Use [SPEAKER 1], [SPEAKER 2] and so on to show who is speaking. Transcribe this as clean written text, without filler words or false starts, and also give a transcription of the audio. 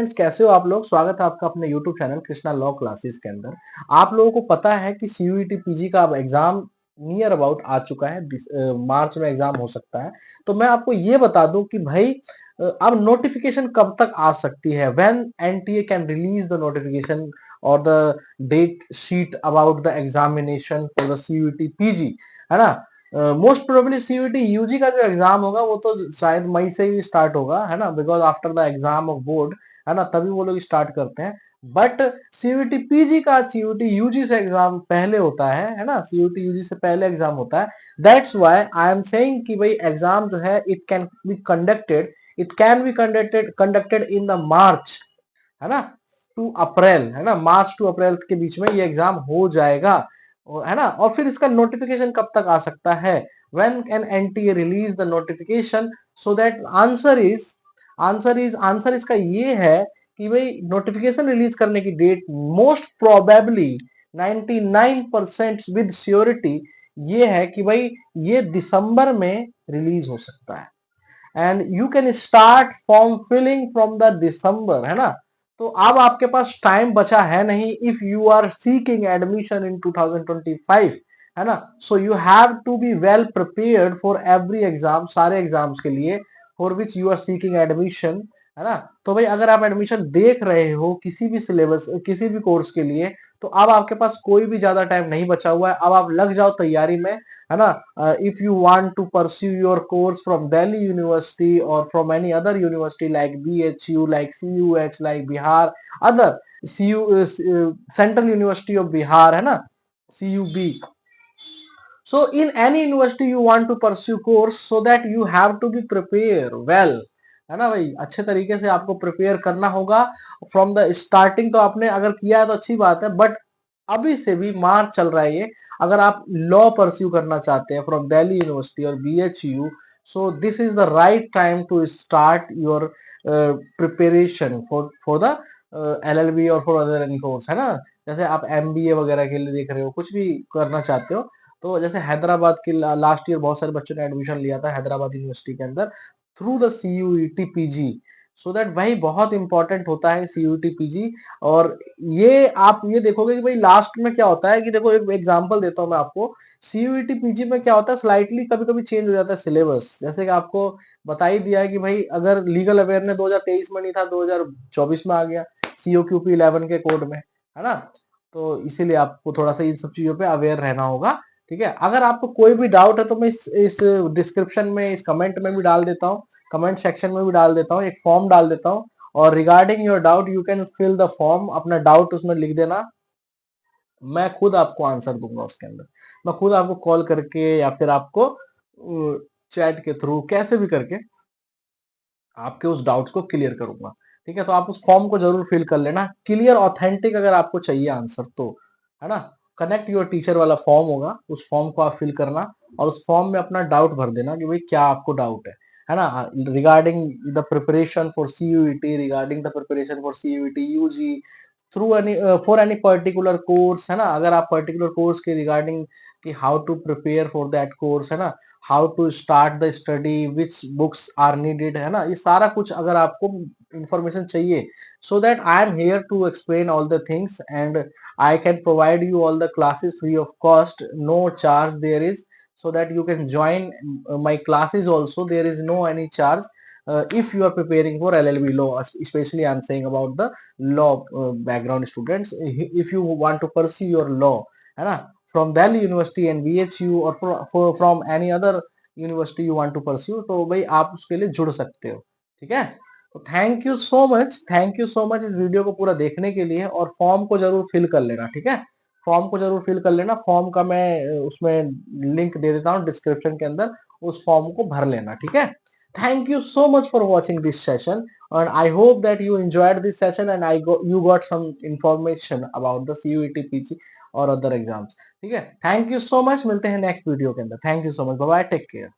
[SPEAKER 1] Friends, कैसे हो आप लोग। स्वागत है आपका अपने YouTube channel Krishna law classes के अंदर। आप लोगों को पता है कि सीयूईटी पीजी का अब एग्जाम नियर अबाउट आ चुका है। मार्च में एग्जाम हो सकता है। तो मैं आपको ये बता दूं कि भाई अब नोटिफिकेशन कब तक आ सकती है। When NTA can release the notification और the date sheet about the examination for the CUET PG, है ना। मोस्ट प्रोबेबली सीयूईटी यूजी का जो एग्जाम होगा वो तो शायद मई से ही स्टार्ट होगा, है ना, because after the exam of board, है ना, तभी वो लोग स्टार्ट करते हैं। बट सीयूईटी पीजी का सीयूईटी यूजी से एग्जाम पहले होता है ना, सीयूईटी यूजी से पहले एग्जाम होता है। That's why I am saying कि भाई एग्जाम जो है it can be conducted in the March, है ना, टू अप्रैल, है ना, मार्च टू अप्रैल के बीच में ये एग्जाम हो जाएगा, है ना। और फिर इसका नोटिफिकेशन कब तक आ सकता है, when can NTA release the notification. So that answer इसका ये है कि भाई नोटिफिकेशन रिलीज करने की date most probably 99% with surety ये है कि भाई ये दिसंबर में रिलीज हो सकता है। And you can start form filling from the December, है ना। तो अब आपके पास टाइम बचा है नहीं, if you are seeking admission in 2025, है ना। So you have to be well prepared for every exam, सारे एग्जाम्स के लिए for which you are seeking admission, है ना। तो भाई अगर आप एडमिशन देख रहे हो किसी भी सिलेबस किसी भी कोर्स के लिए, तो अब आपके पास कोई भी ज्यादा टाइम नहीं बचा हुआ है। अब आप लग जाओ तैयारी में, है ना। If you want to pursue your course from Delhi University or from any other university like BHU, like CUH, like Bihar, other Central University of Bihar, है ना, CUB. So in any university you want to pursue course, so that you have to be prepare well, है ना भाई। अच्छे तरीके से आपको prepare करना होगा फ्रॉम द स्टार्टिंग। तो आपने अगर किया है तो अच्छी बात है, बट अभी से भी मार्च चल रहा है ये। अगर आप लॉ परस्यू करना चाहते हैं फ्रॉम दिल्ली यूनिवर्सिटी और BHU, so this is the right time to start your preparation for the LLB और फॉर अदर एनी कोर्स, है ना। जैसे आप एमबीए वगैरह के लिए देख रहे हो, कुछ भी करना चाहते हो, तो जैसे हैदराबाद के लास्ट ईयर बहुत सारे बच्चों ने एडमिशन लिया था हैदराबाद यूनिवर्सिटी के अंदर through the CUET PG. So that भाई बहुत इंपॉर्टेंट होता है सीयूईटी पीजी। और ये आप ये देखोगे कि भाई लास्ट में क्या होता है कि देखो, एक एग्जांपल देता हूं मैं आपको। सीयूईटी पीजी में क्या होता है, स्लाइटली कभी कभी चेंज हो जाता है सिलेबस। जैसे कि आपको बता ही दिया है कि भाई अगर लीगल अवेयरनेस 2023 में नहीं था, 2024 में आ गया सीओक्यूपी 11 के कोड में, है ना। तो इसीलिए आपको थोड़ा सा इन सब चीजों पे अवेयर रहना होगा। ठीक है, अगर आपको कोई भी डाउट है तो मैं इस डिस्क्रिप्शन में, इस कमेंट में भी डाल देता हूँ, कमेंट सेक्शन में भी डाल देता हूँ, एक फॉर्म डाल देता हूँ। और regarding your doubt you can fill the form, अपना डाउट उसमें लिख देना, मैं खुद आपको आंसर दूंगा उसके अंदर। मैं खुद आपको कॉल करके या फिर आपको चैट के थ्रू कैसे भी करके आपके उस डाउट्स को क्लियर करूंगा। ठीक है, तो आप उस फॉर्म को जरूर फिल कर लेना, क्लियर ऑथेंटिक अगर आपको चाहिए आंसर तो, है ना। कनेक्ट योर टीचर वाला फॉर्म होगा, उस फॉर्म को आप फिल करना और उस फॉर्म में अपना डाउट भर देना कि भाई क्या आपको डाउट है ना, regarding the preparation for CUET, regarding the preparation for CUET UG, through any for any particular course, है ना। अगर आप पर्टिकुलर कोर्स के रिगार्डिंग कि how to prepare for that course, है ना, how to start the study, which books are needed, है ना, ये सारा कुछ अगर आपको इंफॉर्मेशन चाहिए, so that I am here to explain all the things and I can provide you all the classes free of cost, no charge there is, so that you can join my classes also. There is no any charge if you are preparing for LLB law, especially I am saying about the law background students. If you want to pursue your law, है ना, from Delhi University and BHU or from any other university you want to pursue, तो भाई आप उसके लिए जुड़ सकते हो। ठीक है, तो thank you so much, thank you so much इस वीडियो को पूरा देखने के लिए। और फॉर्म को जरूर फिल कर लेना, ठीक है, फॉर्म को जरूर फिल कर लेना। फॉर्म का मैं उसमें लिंक दे देता हूँ डिस्क्रिप्शन के अंदर, उस फॉर्म को भर लेना, ठीक है। Thank you so much for watching this session and I hope that you enjoyed this session and you got some information about the CUET PG और अदर एग्जाम्स। ठीक है, थैंक यू सो मच, मिलते हैं next video के अंदर। Thank you so much, bye bye, take care.